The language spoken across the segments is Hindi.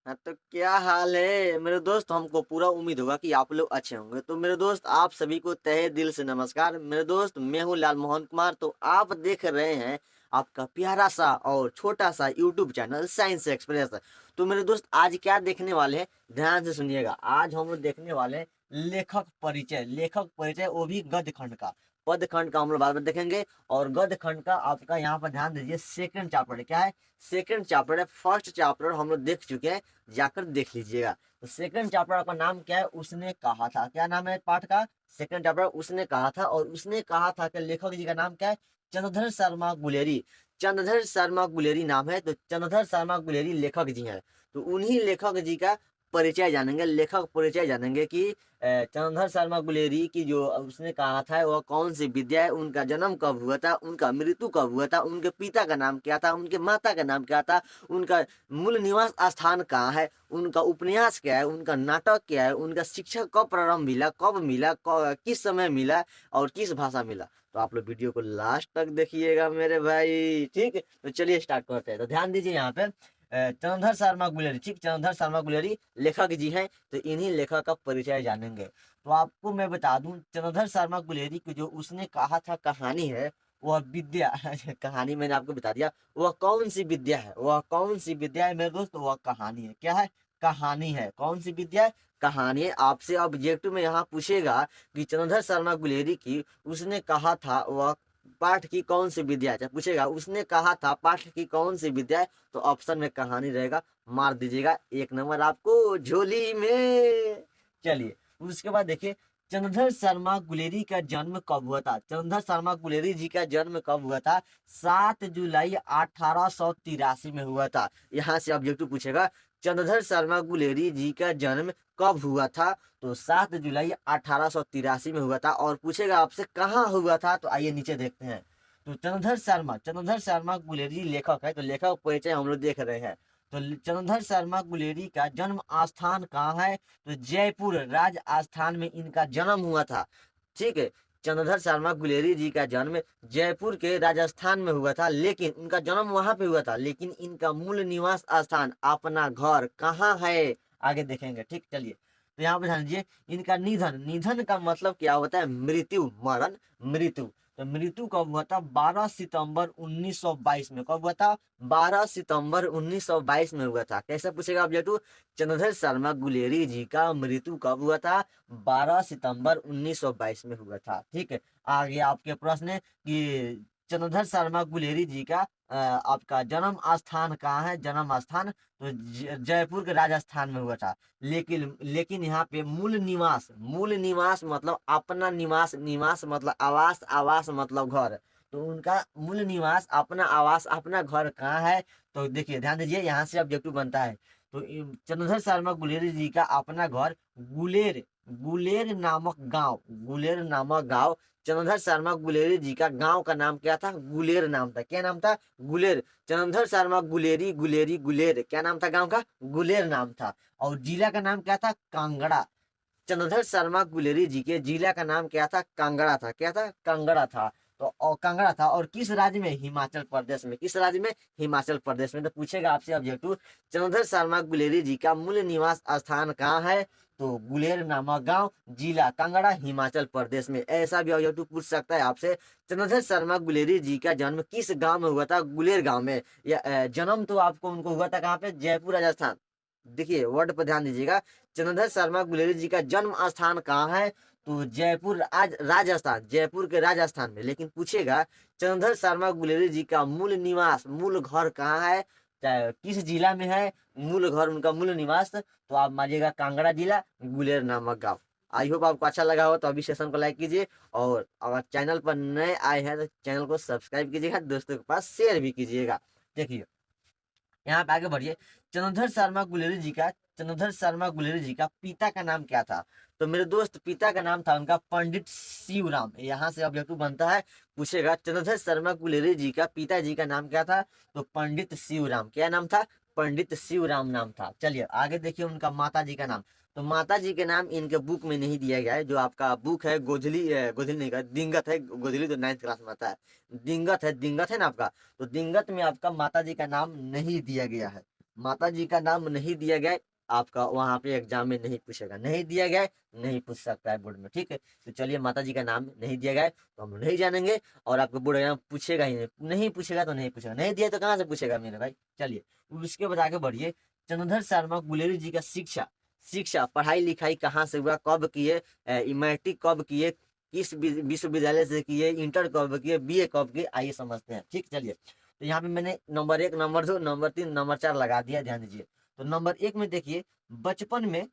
हाँ, तो क्या हाल है मेरे दोस्त। हमको पूरा उम्मीद होगा कि आप लोग अच्छे होंगे। तो मेरे दोस्त, आप सभी को तहे दिल से नमस्कार। मेरे दोस्त, मैं हूँ लाल मोहन कुमार। तो आप देख रहे हैं आपका प्यारा सा और छोटा सा यूट्यूब चैनल साइंस एक्सप्रेस। तो मेरे दोस्त, आज क्या देखने वाले हैं, ध्यान से सुनिएगा। आज हम लोग देखने वाले हैं लेखक परिचय। लेखक परिचय, वो भी गद्य खंड का। पद खंड का हम लोग बाद में देखेंगे। और गद्य खंड का आपका यहाँ पर ध्यान दीजिए, सेकंड चैप्टर क्या है। सेकंड चैप्टर है। फर्स्ट चैप्टर हम लोग देख चुके हैं, जाकर देख लीजिएगा। तो सेकंड चैप्टर का नाम क्या है, उसने कहा था। क्या नाम है पाठ का? सेकंड चैप्टर उसने कहा था। और उसने कहा था कि लेखक जी का नाम क्या है? चंद्रधर शर्मा गुलेरी। चंद्रधर शर्मा गुलेरी नाम है। तो चंद्रधर शर्मा गुलेरी लेखक जी हैं। तो उन्हीं लेखक जी का परिचय जानेंगे, लेखक परिचय जानेंगे कि चंद्रधर शर्मा गुलेरी की जो उसने कहा था वह कौन सी विद्या है, उनका जन्म कब हुआ था, उनका मृत्यु कब हुआ था, उनके पिता का नाम क्या था, उनके माता का नाम क्या था, उनका मूल निवास स्थान कहाँ है, उनका उपन्यास क्या है, उनका नाटक क्या है, उनका शिक्षा कब प्रारंभ मिला, कब मिला, किस समय मिला और किस भाषा मिला। तो आप लोग वीडियो को लास्ट तक देखिएगा मेरे भाई। ठीक है, तो चलिए स्टार्ट करते हैं। तो ध्यान दीजिए यहाँ पे चंद्रधर शर्मा गुलेरी। ठीक, चंद्रधर शर्मा गुलेरी लेखक जी हैं। तो इन्हीं लेखक का परिचय जानेंगे। तो आपको मैं बता दूं, चंद्रधर शर्मा गुलेरी की जो उसने कहा था कहानी है, वह विद्या कहानी मैंने आपको बता दिया। वह कौन सी विद्या है, वह कौन सी विद्या है मेरे दोस्त? वह कहानी है। क्या है? कहानी है। कौन सी विद्या है? कहानी है। आपसे ऑब्जेक्टिव में यहाँ पूछेगा कि चंद्रधर शर्मा गुलेरी की उसने कहा था वह पाठ की कौन सी विद्या है। पूछेगा उसने कहा था पाठ की कौन सी विद्या है, तो ऑप्शन में कहानी रहेगा। मार दीजिएगा 1 नंबर आपको झोली में। चलिए, उसके बाद देखिए, चंद्रधर शर्मा गुलेरी का जन्म कब हुआ था? चंद्रधर शर्मा गुलेरी जी का जन्म कब हुआ था? 7 जुलाई 1883 में हुआ था। यहाँ से ऑब्जेक्टिव पूछेगा, चंद्रधर शर्मा गुलेरी जी का जन्म कब हुआ था? तो 7 जुलाई 1883 में हुआ था। और पूछेगा आपसे कहाँ हुआ था, तो आइए नीचे देखते हैं। तो चंद्रधर शर्मा गुलेरी लेखक है। तो लेखक परिचय हम लोग देख रहे हैं। तो चंद्रधर शर्मा गुलेरी का जन्म स्थान कहाँ है? तो जयपुर राजस्थान में इनका जन्म हुआ था। ठीक है, चंद्रधर शर्मा गुलेरी जी का जन्म जयपुर के राजस्थान में हुआ था, लेकिन उनका जन्म वहां पे हुआ था, लेकिन इनका मूल निवास स्थान, अपना घर कहाँ है, आगे देखेंगे। ठीक, चलिए। तो यहाँ पे ध्यान दीजिए, इनका निधन। निधन का मतलब क्या होता है? मृत्यु, मरण, मृत्यु। तो मृत्यु कब हुआ था? 12 सितंबर 1922 में। कब हुआ था? 12 सितंबर 1922 में हुआ था। कैसे पूछेगा ऑब्जेक्टिव? चंद्रधर शर्मा गुलेरी जी का मृत्यु कब हुआ था? 12 सितंबर 1922 में हुआ था। ठीक है, आगे आपके प्रश्न है कि चंद्रधर शर्मा गुलेरी जी का आपका जन्म स्थान कहाँ है? जन्म स्थान तो जयपुर के राजस्थान में हुआ था। लेकिन यहाँ पे मूल निवास, मूल निवास मतलब अपना निवास, निवास मतलब आवास, आवास मतलब घर। तो उनका मूल निवास, अपना आवास, अपना घर कहाँ है? तो देखिए, ध्यान दीजिए, यहाँ से ऑब्जेक्टिव बनता है। तो चंद्रधर शर्मा गुलेरी जी का अपना घर गुलेर, गुलेर नामक गांव, गुलेर नामक गांव। चंद्रधर शर्मा गुलेरी जी का गांव का नाम क्या था? गुलेर नाम था। क्या नाम था? गुलेर। चंद्रधर शर्मा गुलेरी, गुलेरी, गुलेर, क्या नाम था गांव का? गुलेर नाम था। और जिला का नाम क्या था? कांगड़ा। चंद्रधर शर्मा गुलेरी जी के जिला का नाम क्या था? कांगड़ा था। क्या था? कांगड़ा था। तो और कांगड़ा था। और किस राज्य में? हिमाचल प्रदेश में। किस राज्य में? हिमाचल प्रदेश में। तो पूछेगा आपसे ऑब्जेक्टिव, चंद्रधर शर्मा गुलेरी जी का मूल निवास स्थान कहाँ है? तो गुलेर नामक गांव, जिला कांगड़ा, हिमाचल प्रदेश में। ऐसा भी ऑब्जेक्टिव पूछ सकता है आपसे, चंद्रधर शर्मा गुलेरी जी का जन्म किस गांव में हुआ था? गुलेर गांव में। या जन्म तो आपको उनको हुआ था कहाँ पे? जयपुर राजस्थान। देखिए, वर्ड पर ध्यान दीजिएगा। चंद्रधर शर्मा गुलेरी जी का जन्म स्थान कहाँ है? तो जयपुर, आज राजस्थान, जयपुर के राजस्थान में। लेकिन पूछेगा चंद्रधर शर्मा गुलेरी जी का मूल निवास, मूल घर कहाँ है, किस जिला में है मूल घर, उनका मूल निवास? तो आप मानिएगा कांगड़ा जिला, गुलेर नामक गांव। आई होप आपको अच्छा लगा हो। तो अभी सेशन को लाइक कीजिए, और अगर चैनल पर नए आए हैं तो चैनल को सब्सक्राइब कीजिएगा, दोस्तों के पास शेयर भी कीजिएगा। देखिए, यहाँ पे आगे बढ़िए। चंद्रधर शर्मा गुलेरी जी का, चंद्रधर शर्मा गुलेरी जी का पिता का नाम क्या था? तो मेरे दोस्त, पिता का नाम था उनका पंडित शिवराम। यहाँ से ऑब्जेक्टिव बनता है। पूछेगा चंद्रधर शर्मा गुलेरी जी का पिताजी का नाम क्या था? तो पंडित शिवराम। क्या नाम था? पंडित शिवराम नाम था। चलिए आगे देखिए, उनका माता जी का नाम। तो माता जी के नाम इनके बुक में नहीं दिया गया है। जो आपका बुक है गोधली, गोधली नहीं का दिंगत है, गोधली तो 9th क्लास में आता है। दिंगत है, दिंगत है ना आपका। तो दिंगत में आपका माता जी का नाम नहीं दिया गया है। माता जी का नाम नहीं दिया गया, आपका वहां पे एग्जाम में नहीं पूछेगा, नहीं दिया गया नहीं पूछ सकता है बोर्ड में, ठीक है। तो चलिए माता जी का नाम नहीं दिया गया है तो हम नहीं जानेंगे, और आपको बोर्ड एग्जाम पूछेगा ही नहीं, नहीं पूछेगा तो नहीं पूछेगा, नहीं दिया तो कहाँ से पूछेगा मेरे भाई। चलिए उसके बाद आगे बढ़िए। चंद्रधर शर्मा गुलेरी जी का शिक्षा, शिक्षा पढ़ाई लिखाई कहाँ से हुआ, कब किए, मैट्रिक कब किए, किस विश्वविद्यालय से किए, इंटर कब किए, बीए कब किए, आइए समझते हैं, ठीक। चलिए तो यहाँ पे मैंने नंबर 1, नंबर 2, नंबर 3, नंबर 4 लगा दिया, ध्यान दीजिए। तो नंबर 1 में देखिए, बचपन में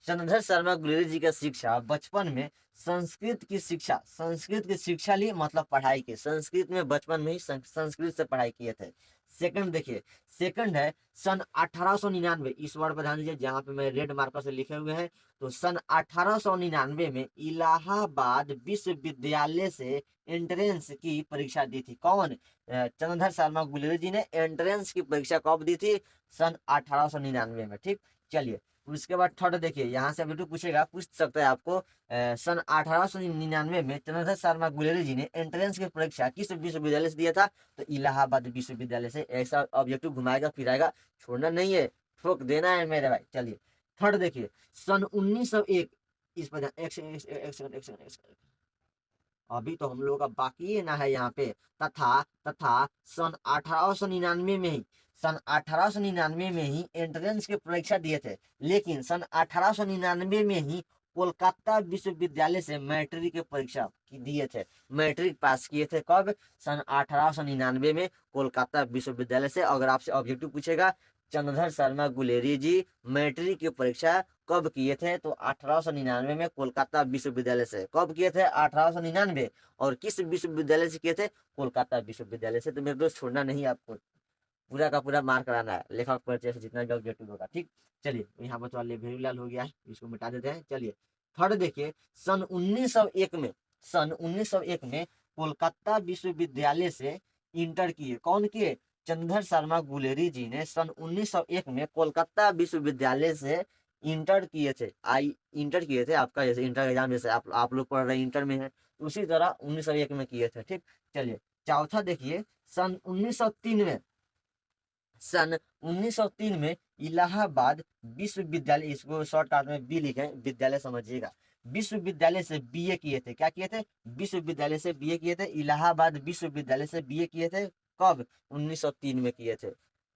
चंद्रधर शर्मा गुलेरी जी का शिक्षा, बचपन में संस्कृत की शिक्षा, संस्कृत की शिक्षा ली, मतलब पढ़ाई की, संस्कृत में बचपन में ही संस्कृत से पढ़ाई किए थे। सेकंड देखिए, सेकंड है सन 1899, इस वर्ड पर ध्यान दीजिए जहां पे मैं रेड मार्कर से लिखे हुए हैं। तो सन 1899 में इलाहाबाद विश्वविद्यालय से एंट्रेंस की परीक्षा दी थी। कौन? चंद्रधर शर्मा गुलेरी जी ने एंट्रेंस की परीक्षा कब दी थी? सन 1899 में, ठीक। चलिए उसके बाद थर्ड देखिए, यहाँ से अभी पूछेगा, पूछ सकता है आपको, सन 1899 में चंद्रधर शर्मा गुलेरी जी ने एंट्रेंस की परीक्षा किस विश्वविद्यालय से दिया था? तो इलाहाबाद विश्वविद्यालय से। ऐसा ऑब्जेक्टिव घुमाएगा फिराएगा, छोड़ना नहीं है, ठोक देना है मेरे भाई। चलिए थर्ड देखिए, सन 1901, इस पर एक सेकंड एक सेकंड एक सेकंड एक सेकंड, अभी तो हम लोगों का बाकी है ना है यहाँ पे। तथा तथा सन 1899 में ही, सन 1899 में ही एंट्रेंस की परीक्षा दिए थे, लेकिन सन 1899 में ही कोलकाता विश्वविद्यालय से मैट्रिक की परीक्षा दिए थे, मैट्रिक पास किए थे। कब? सन 1899 में कोलकाता विश्वविद्यालय से। अगर आपसे ऑब्जेक्टिव पूछेगा, चंद्रधर शर्मा गुलेरी जी मैट्रिक की परीक्षा कब किए थे? तो 1899 में कोलकाता विश्वविद्यालय से। कब किए थे? 1899। और किस विश्वविद्यालय से किए थे? कोलकाता विश्वविद्यालय से। तो मेरे दोस्त छोड़ना नहीं आपको, पूरा का पूरा मार्क कराना है, लेखक परिचय से जितना भी ऑब्जेक्टिव होगा, ठीक। चलिए यहाँ पर तो वेरी लाल हो गया है, इसको मिटा देते हैं। चलिए थर्ड देखिए, सन 1901 में, सन 1901 में कोलकाता विश्वविद्यालय से इंटर किए। कौन किए? चंद्रधर शर्मा गुलेरी जी ने सन 1901 में कोलकाता विश्वविद्यालय से इंटर किए थे। इंटर किए थे, आपका जैसे इंटर एग्जाम जैसे आप लोग पढ़ रहे हैं इंटर में है, उसी तरह 1901 में किए थे, ठीक। चलिए चौथा देखिए, सन 1903 में, सन 1903 में इलाहाबाद विश्वविद्यालय, इसको शॉर्टकट में बी लिखे, विद्यालय समझिएगा, विश्वविद्यालय से बीए किए थे। क्या किए थे? विश्वविद्यालय से बीए किए थे, इलाहाबाद विश्वविद्यालय से बीए किए थे। कब? 1903 में किए थे,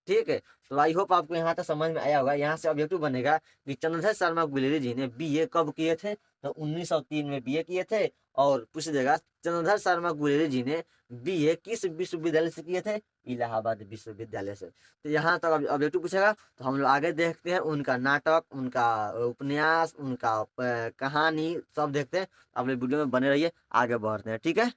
ठीक है। तो आई होप आपको यहाँ तक समझ में आया होगा। यहाँ से ऑब्जेक्टिव बनेगा कि चंद्रधर शर्मा गुलेरी जी ने बीए कब किए थे? तो 1903 में बीए किए थे। और पूछ देगा, चंद्रधर शर्मा गुलेरी जी ने बीए किस विश्वविद्यालय से किए थे? इलाहाबाद विश्वविद्यालय से। तो यहाँ तक ऑब्जेक्टिव पूछेगा, तो हम लोग आगे देखते हैं उनका नाटक, उनका उपन्यास, उनका कहानी सब देखते हैं। अपने वीडियो में बने रहिए, आगे बढ़ते हैं, ठीक है।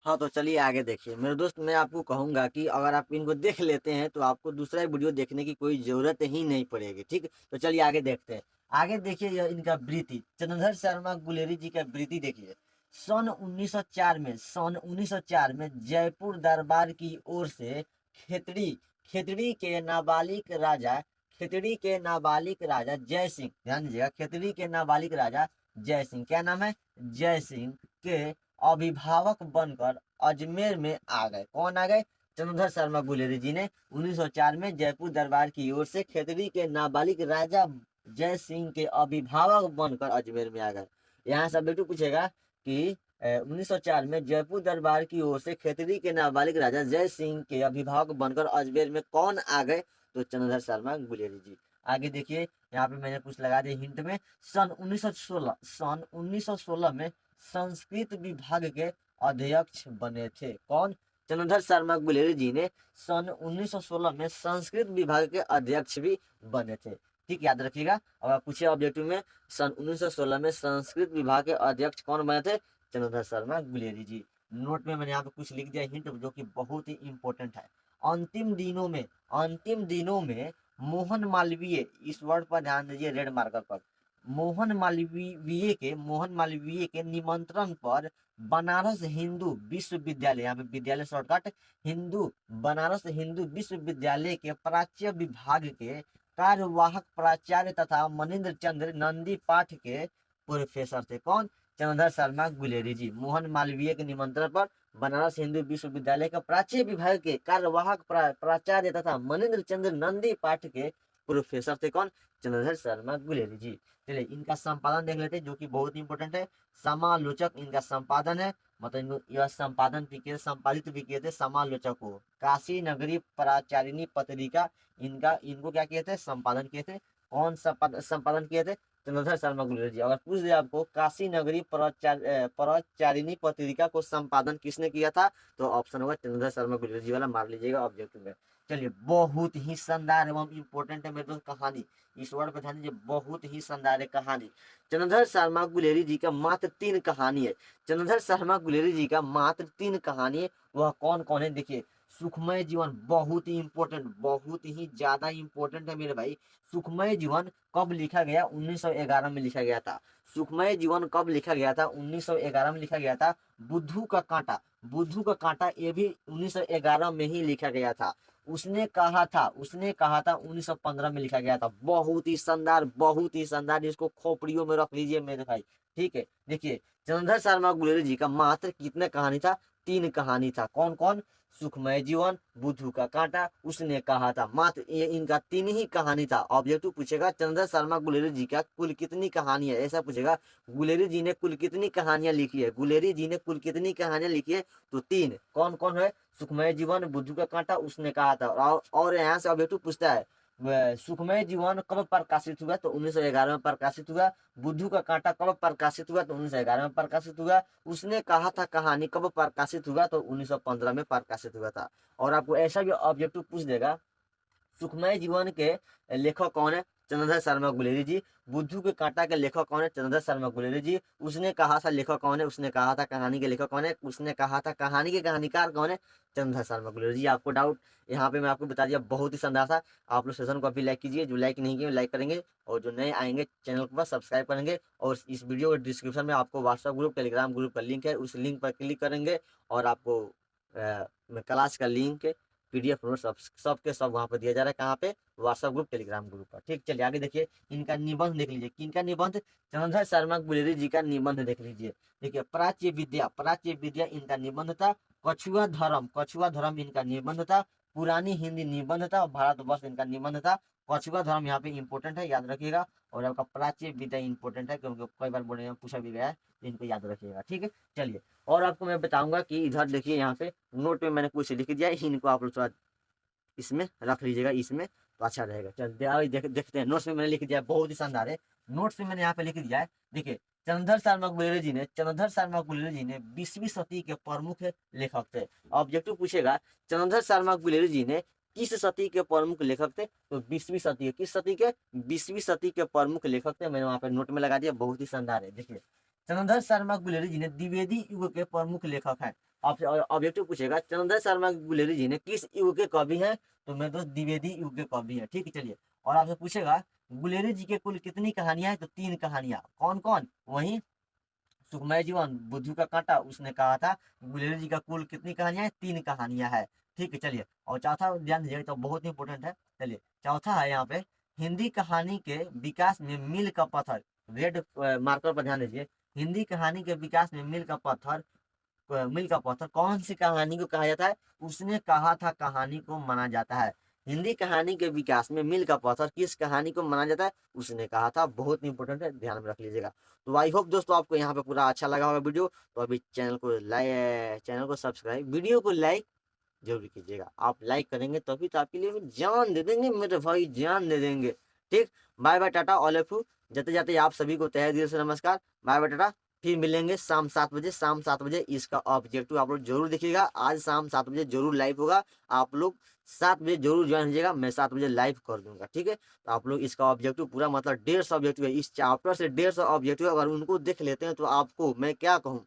हाँ तो चलिए आगे देखिए मेरे दोस्त, मैं आपको कहूंगा कि अगर आप इनको देख लेते हैं तो आपको दूसरा वीडियो देखने की कोई जरूरत ही नहीं पड़ेगी, ठीक। तो चलिए आगे देखते हैं। आगे देखिए, यह इनका वृत्ति, चंद्रधर शर्मा गुलेरी जी का वृत्ति देखिए। सन 1904 में, सन 1904 में जयपुर दरबार की ओर से खेतड़ी, खेतड़ी के नाबालिग राजा, खेतड़ी के नाबालिग राजा जय सिंह, ध्यान दीजिएगा, खेतड़ी के नाबालिग राजा जय सिंह, क्या नाम है? जय सिंह के अभिभावक बनकर अजमेर में आ गए। कौन आ गए? चंद्रधर शर्मा गुलेरी जी ने 1904 में जयपुर दरबार की ओर से खेतड़ी के नाबालिग राजा जय सिंह के अभिभावक बनकर अजमेर में आ गए। यहाँ सब बेटू पूछेगा कि 1904 में जयपुर दरबार की ओर से खेतड़ी के नाबालिग राजा जय सिंह के अभिभावक बनकर अजमेर में कौन आ गए? तो चंद्रधर शर्मा गुलेरी जी। आगे देखिए, यहाँ पे मैंने कुछ लगा दिया हिंट में। सन 1916, सन 1916 में संस्कृत विभाग के अध्यक्ष बने थे। कौन? चंद्रधर शर्मा गुलेरी जी ने सन 1916 में संस्कृत विभाग के अध्यक्ष भी बने थे, ठीक, याद रखिएगा। और पूछे ऑब्जेक्टिव में, सन 1916 में संस्कृत विभाग के अध्यक्ष कौन बने थे? चंद्रधर शर्मा गुलेरी जी। नोट में मैंने यहाँ पे कुछ लिख दिया हिंट, जो कि बहुत ही इंपॉर्टेंट है। अंतिम दिनों में, अंतिम दिनों में मोहन मालवीय, इस वर्ड पर ध्यान दीजिए रेड मार्कर पर, मोहन मालवीय के निमंत्रण पर बनारस हिंदू विश्वविद्यालय, यहाँ पे विद्यालय शॉर्टकट, हिंदू, बनारस हिंदू विश्वविद्यालय के प्राच्य विभाग के कार्यवाहक प्राचार्य तथा मनिंद्र चंद्र नंदी पाठ के प्रोफेसर थे। कौन? चंद्रधर शर्मा गुलेरी जी। मोहन मालवीय के निमंत्रण पर बनारस हिंदू विश्वविद्यालय का प्राच्य विभाग के कार्यवाहक प्राचार्य तथा मनेन्द्र चंद्र नंदी पाठ के प्रोफेसर थे कौन? चंद्रधर शर्मा गुलेरी जी। चलिए इनका संपादन देख लेते हैं जो कि बहुत इंपॉर्टेंट है। समालोचक इनका संपादन है, मतलब यह संपादन भी किए, संपादित भी किए थे समालोचक को। काशी नगरी प्राचारिणी पत्रिका इनको क्या किए थे? संपादन किए थे। कौन संपादन किए थे? चंद्रधर शर्मा गुलेरी जी। अगर पूछ दिया आपको काशी नगरी प्रचारिणी पत्रिका को संपादन किसने किया था, तो ऑप्शन होगा चंद्रधर शर्मा गुलेरी जी वाला, मार लीजिएगा ऑब्जेक्टिव में। चलिए बहुत ही शानदार एवं इंपॉर्टेंट है मेरे दोस्त कहानी, इस वर्ड पर ध्यान दीजिए, बहुत ही शानदार है कहानी। चंद्रधर शर्मा गुलेरी जी का मात्र 3 कहानी है। चंद्रधर शर्मा गुलेरी जी का मात्र 3 कहानी है। वह कौन कौन है? देखिए सुखमय जीवन बहुत ही इंपॉर्टेंट, बहुत ही ज्यादा इंपॉर्टेंट है मेरे भाई। सुखमय जीवन कब लिखा गया? 1911 में लिखा गया था। सुखमय जीवन कब लिखा गया था? 1911 में लिखा गया था। बुद्धू का कांटा, बुद्धू का कांटा ये भी 1911 में ही लिखा गया था। उसने कहा था 1915 में लिखा गया था। बहुत ही शानदार, बहुत ही शानदार, इसको खोपड़ियों में रख लीजिए मेरे भाई, ठीक है। देखिए चंद्रधर शर्मा गुलेरी जी का मात्र कितने कहानी था? 3 कहानी था। कौन कौन? सुखमय जीवन, बुद्धू का कांटा, उसने कहा था, मात्र ये इनका 3 ही कहानी था। ऑब्जेक्टिव पूछेगा चंद्रधर शर्मा गुलेरी जी का कुल कितनी कहानी है, ऐसा पूछेगा। गुलेरी जी ने कुल कितनी कहानियां लिखी है? गुलेरी जी ने कुल कितनी कहानियां लिखी है? तो 3। कौन कौन है? सुखमय जीवन, बुद्धू का कांटा, उसने कहा था। और यहाँ से ऑब्जेक्टिव पूछता है सुखमय जीवन कब प्रकाशित हुआ? तो 1911 में प्रकाशित हुआ। बुद्धू का कांटा कब प्रकाशित हुआ? तो 1911 में प्रकाशित हुआ। उसने कहा था कहानी कब प्रकाशित हुआ? तो 1915 में प्रकाशित हुआ था। और आपको ऐसा भी ऑब्जेक्टिव पूछ देगा सुखमय जीवन के लेखक कौन है? चंद्रधर शर्मा गुलेरी जी। बुद्धू के कांटा के लेखक कौन है? चंद्रधर शर्मा गुलेरी जी। उसने कहा था लेखक कौन है? उसने कहा था कहानी के लेखक कौन है? उसने कहा था कहानी के कहानीकार कौन है? चंद्रधर शर्मा गुलेरी जी। आपको डाउट यहाँ पे मैं आपको बता दिया, बहुत ही शानदार था। आप लोग सेशन को अभी लाइक कीजिए, जो लाइक नहीं किए लाइक करेंगे, और जो नए आएंगे चैनल को बस सब्सक्राइब करेंगे। और इस वीडियो के डिस्क्रिप्शन में आपको व्हाट्सएप ग्रुप, टेलीग्राम ग्रुप का लिंक है, उस लिंक पर क्लिक करेंगे और आपको क्लास का लिंक, पीडीएफ नोट सबके सब वहाँ पर दिया जा रहा है। कहाँ पे? व्हाट्सएप ग्रुप, टेलीग्राम ग्रुप पर। ठीक, चलिए आगे देखिए इनका निबंध देख लीजिए। किनका निबंध? चंद्रधर शर्मा गुलेरी जी का निबंध देख लीजिए। देखिए प्राच्य विद्या, प्राच्य विद्या इनका निबंध था। कछुआ धर्म, कछुआ धर्म इनका निबंध था। पुरानी हिंदी निबंध था। भारतवर्ष इनका निबंध था। कछुआ धर्म यहाँ पे इंपॉर्टेंट है, याद रखिएगा। और आपका प्राच्य विद्या इंपॉर्टेंट है, क्योंकि कई बार बोलने में पूछा भी गया है, तो इनको याद रखिएगा। ठीक है, चलिए और आपको मैं बताऊंगा कि इधर देखिए यहाँ पे नोट में मैंने कुछ लिख दिया है, इनको आप लोग थोड़ा इसमें रख लीजिएगा, इसमें तो अच्छा रहेगा। चल देखते हैं। नोट्स में मैंने लिख दिया है, बहुत ही शानदार है। नोट्स में मैंने यहाँ पे लिख दिया है। देखिए चंद्रधर शर्मा गुलेरी जी ने, चंद्रधर शर्मा गुलेरी जी ने 20वीं सदी के प्रमुख लेखक थे। ऑब्जेक्टिव पूछेगा चंद्रधर शर्मा गुलेरी जी ने किस सदी के प्रमुख लेखक थे? तो 20वीं सदी के। किस सदी के? 20वीं सदी के प्रमुख लेखक थे। मैंने वहां पे नोट में लगा दिया, बहुत ही शानदार है। देखिए चंद्रधर शर्मा गुलेरी जी ने द्विवेदी युग के प्रमुख लेखक हैं। आपसे ऑब्जेक्टिव पूछेगा चंद्रधर शर्मा गुलेरी जी ने किस युग के कवि हैं? तो मेरे दोस्त द्विवेदी युग के कवि है। ठीक है, चलिए और आपसे पूछेगा गुलेरी जी के कुल कितनी कहानियां हैं? तो 3 कहानियां। कौन कौन? वही सुखमय जीवन, बुद्धू का कांटा, उसने कहा था। गुलेरी जी का कुल कितनी कहानियां हैं? 3 कहानियां है। ठीक है, चलिए और चौथा ध्यान दीजिएगा, तो बहुत ही इंपॉर्टेंट है। चलिए चौथा है यहाँ पे, हिंदी कहानी के विकास में मील का पत्थर। रेड मार्कर पर ध्यान दीजिए। हिंदी कहानी के विकास में मील का पत्थर, मील का पत्थर कौन सी कहानी को कहा जाता है? उसने कहा था कहानी को माना जाता है। हिंदी कहानी के विकास में मील का पत्थर किस कहानी को माना जाता है? उसने कहा था। बहुत इंपॉर्टेंट है, ध्यान में रख लीजिएगा। तो आई होप दोस्तों आपको यहाँ पे पूरा अच्छा लगा होगा वीडियो। तो अभी चैनल को सब्सक्राइब, वीडियो को लाइक जरूर कीजिएगा। आप लाइक करेंगे तभी तो आपके लिए भी जान दे देंगे मेरे भाई, जान दे देंगे। ठीक, bye bye tata all of you. जाते जाते आप सभी को तहे दिल से नमस्कार, बाय बाय टाटा। फिर मिलेंगे शाम 7 बजे। शाम 7 बजे इसका ऑब्जेक्टिव आप लोग जरूर देखिएगा। आज शाम 7 बजे जरूर लाइव होगा। आप लोग 7 बजे जरूर ज्वाइन कीजिएगा, मैं 7 बजे लाइव कर दूंगा। ठीक है, तो आप लोग इसका ऑब्जेक्टिव पूरा, मतलब 150 ऑब्जेक्टिव है इस चैप्टर से। 150 ऑब्जेक्टिव अगर उनको देख लेते हैं तो आपको मैं क्या कहूँ,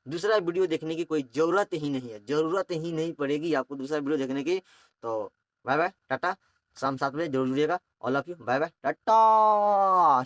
दूसरा वीडियो देखने की कोई जरूरत ही नहीं है, जरूरत ही नहीं पड़ेगी आपको दूसरा वीडियो देखने की। तो बाय बाय टाटा, शाम 7 बजे जरूर जुड़िएगा। All of you, bye bye Tata.